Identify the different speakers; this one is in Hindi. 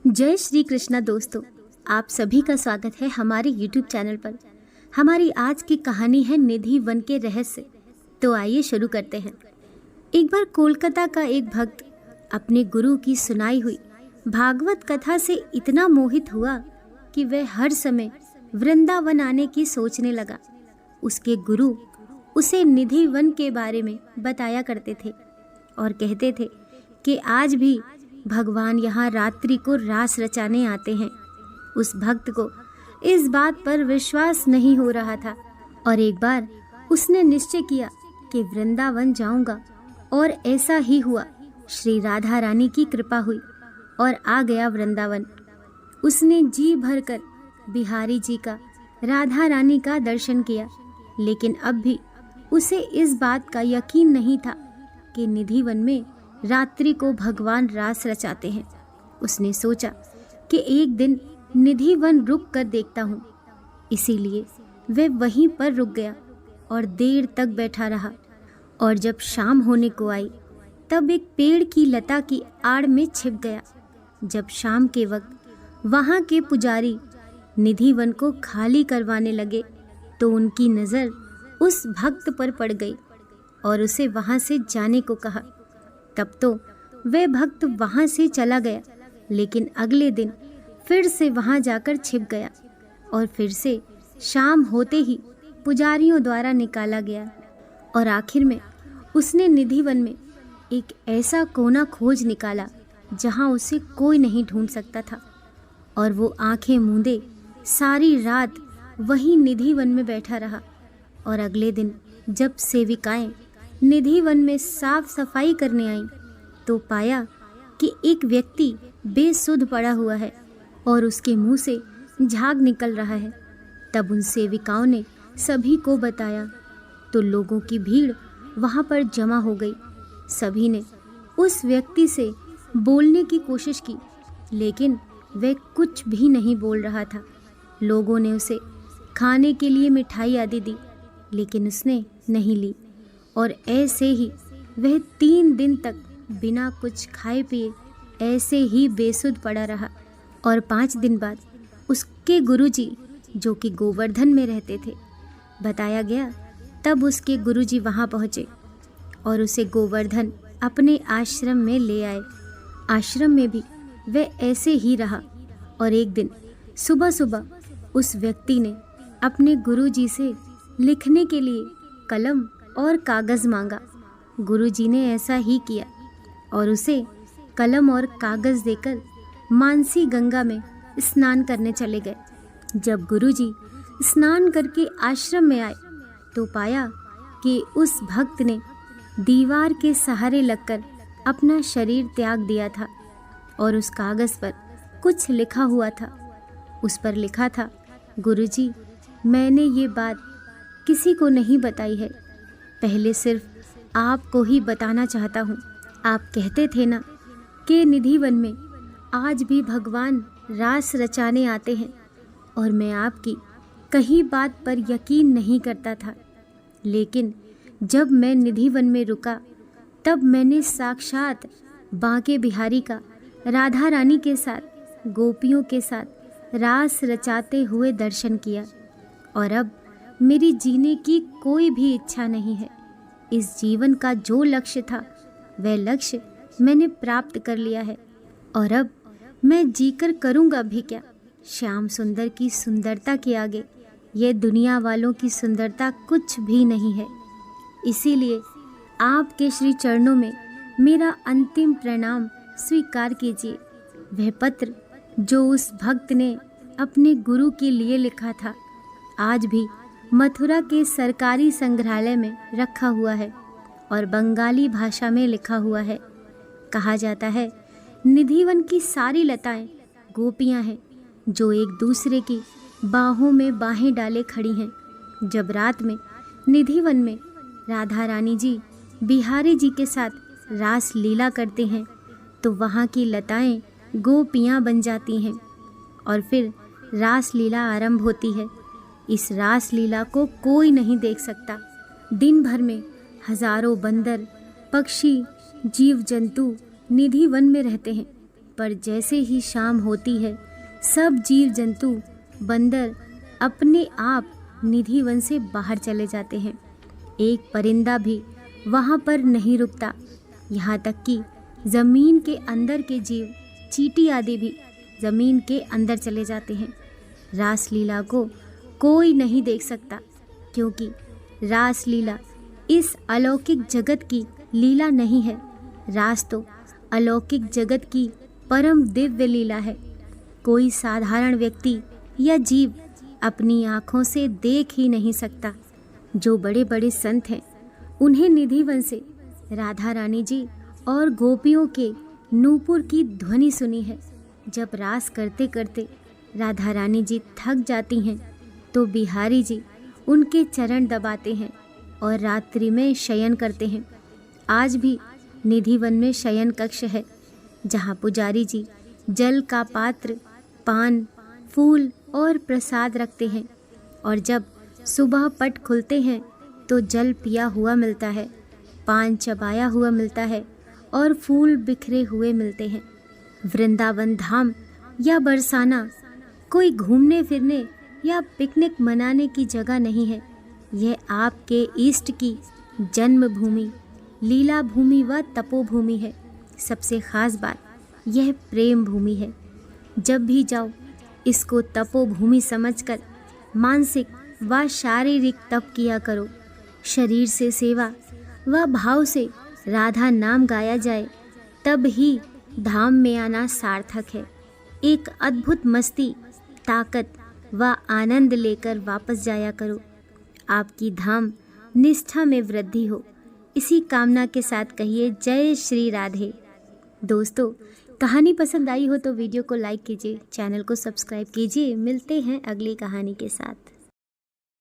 Speaker 1: जय श्री कृष्णा दोस्तों, आप सभी का स्वागत है हमारे YouTube चैनल पर। हमारी आज की कहानी है निधि वन के रहस्य। तो आइए शुरू करते हैं। एक बार कोलकाता का एक भक्त अपने गुरु की सुनाई हुई भागवत कथा से इतना मोहित हुआ कि वह हर समय वृंदावन आने की सोचने लगा। उसके गुरु उसे निधि वन के बारे में बताया करते थे और कहते थे कि आज भी भगवान यहाँ रात्रि को रास रचाने आते हैं। उस भक्त को इस बात पर विश्वास नहीं हो रहा था और एक बार उसने निश्चय किया कि वृंदावन जाऊंगा, और ऐसा ही हुआ। श्री राधा रानी की कृपा हुई और आ गया वृंदावन। उसने जी भरकर बिहारी जी का, राधा रानी का दर्शन किया, लेकिन अब भी उसे इस बात का यकीन नहीं था कि निधि वन में रात्रि को भगवान रास रचाते हैं। उसने सोचा कि एक दिन निधि वन रुक कर देखता हूँ। इसीलिए वह वहीं पर रुक गया और देर तक बैठा रहा। और जब शाम होने को आई तब एक पेड़ की लता की आड़ में छिप गया। जब शाम के वक्त वहाँ के पुजारी निधि वन को खाली करवाने लगे तो उनकी नज़र उस भक्त पर पड़ गई और उसे वहाँ से जाने को कहा। तब तो वह भक्त वहाँ से चला गया, लेकिन अगले दिन फिर से वहाँ जाकर छिप गया और फिर से शाम होते ही पुजारियों द्वारा निकाला गया। और आखिर में उसने निधि वन में एक ऐसा कोना खोज निकाला जहाँ उसे कोई नहीं ढूंढ सकता था। और वो आंखें मूंदे सारी रात वहीं निधि वन में बैठा रहा। और अगले दिन जब सेविकाएं निधि वन में साफ सफाई करने आईं तो पाया कि एक व्यक्ति बेसुध पड़ा हुआ है और उसके मुंह से झाग निकल रहा है। तब उन सेविकाओं ने सभी को बताया तो लोगों की भीड़ वहां पर जमा हो गई। सभी ने उस व्यक्ति से बोलने की कोशिश की, लेकिन वह कुछ भी नहीं बोल रहा था। लोगों ने उसे खाने के लिए मिठाई आदि दी, लेकिन उसने नहीं ली। और ऐसे ही वह 3 दिन तक बिना कुछ खाए पिए ऐसे ही बेसुध पड़ा रहा। और 5 दिन बाद उसके गुरुजी, जो कि गोवर्धन में रहते थे, बताया गया, तब उसके गुरुजी वहाँ पहुँचे और उसे गोवर्धन अपने आश्रम में ले आए। आश्रम में भी वह ऐसे ही रहा। और एक दिन सुबह सुबह उस व्यक्ति ने अपने गुरुजी से लिखने के लिए कलम और कागज़ मांगा। गुरुजी ने ऐसा ही किया और उसे कलम और कागज़ देकर मानसी गंगा में स्नान करने चले गए। जब गुरुजी स्नान करके आश्रम में आए तो पाया कि उस भक्त ने दीवार के सहारे लगकर अपना शरीर त्याग दिया था और उस कागज़ पर कुछ लिखा हुआ था। उस पर लिखा था, गुरुजी, मैंने ये बात किसी को नहीं बताई है, पहले सिर्फ आपको ही बताना चाहता हूँ। आप कहते थे ना कि निधि वन में आज भी भगवान रास रचाने आते हैं, और मैं आपकी कही बात पर यकीन नहीं करता था। लेकिन जब मैं निधि वन में रुका तब मैंने साक्षात बांके बिहारी का राधा रानी के साथ, गोपियों के साथ रास रचाते हुए दर्शन किया। और अब मेरी जीने की कोई भी इच्छा नहीं है। इस जीवन का जो लक्ष्य था वह लक्ष्य मैंने प्राप्त कर लिया है, और अब मैं जीकर करूँगा भी क्या। श्याम सुंदर की सुंदरता के आगे ये दुनिया वालों की सुंदरता कुछ भी नहीं है। इसीलिए आपके श्री चरणों में मेरा अंतिम प्रणाम स्वीकार कीजिए। वह पत्र जो उस भक्त ने अपने गुरु के लिए लिखा था आज भी मथुरा के सरकारी संग्रहालय में रखा हुआ है और बंगाली भाषा में लिखा हुआ है। कहा जाता है, निधि वन की सारी लताएं गोपियां हैं जो एक दूसरे की बाहों में बाहें डाले खड़ी हैं। जब रात में निधि वन में राधा रानी जी बिहारी जी के साथ रास लीला करते हैं तो वहाँ की लताएं गोपियां बन जाती हैं और फिर रास लीला आरंभ होती है। इस रास लीला को कोई नहीं देख सकता। दिन भर में हजारों बंदर, पक्षी, जीव जंतु निधि वन में रहते हैं। पर जैसे ही शाम होती है, सब जीव जंतु बंदर अपने आप निधि वन से बाहर चले जाते हैं। एक परिंदा भी वहाँ पर नहीं रुकता। यहाँ तक कि ज़मीन के अंदर के जीव, चींटी आदि भी ज़मीन के अंदर चले जाते हैं। रासलीला को कोई नहीं देख सकता, क्योंकि रासलीला इस अलौकिक जगत की लीला नहीं है। रास तो अलौकिक जगत की परम दिव्य लीला है। कोई साधारण व्यक्ति या जीव अपनी आँखों से देख ही नहीं सकता। जो बड़े बड़े संत हैं, उन्हें निधि वन से राधा रानी जी और गोपियों के नूपुर की ध्वनि सुनी है। जब रास करते करते राधा रानी जी थक जाती हैं, तो बिहारी जी उनके चरण दबाते हैं और रात्रि में शयन करते हैं। आज भी निधि वन में शयन कक्ष है, जहाँ पुजारी जी जल का पात्र, पान, फूल और प्रसाद रखते हैं, और जब सुबह पट खुलते हैं तो जल पिया हुआ मिलता है, पान चबाया हुआ मिलता है और फूल बिखरे हुए मिलते हैं। वृंदावन धाम या बरसाना कोई घूमने फिरने या पिकनिक मनाने की जगह नहीं है। यह आपके इष्ट की जन्मभूमि, लीला भूमि व तपोभूमि है। सबसे ख़ास बात, यह प्रेम भूमि है। जब भी जाओ, इसको तपोभूमि समझकर मानसिक व शारीरिक तप किया करो। शरीर से सेवा व भाव से राधा नाम गाया जाए, तब ही धाम में आना सार्थक है। एक अद्भुत मस्ती, ताकत व आनंद लेकर वापस जाया करो। आपकी धाम निष्ठा में वृद्धि हो, इसी कामना के साथ कहिए जय श्री राधे। दोस्तों, कहानी पसंद आई हो तो वीडियो को लाइक कीजिए, चैनल को सब्सक्राइब कीजिए। मिलते हैं अगली कहानी के साथ।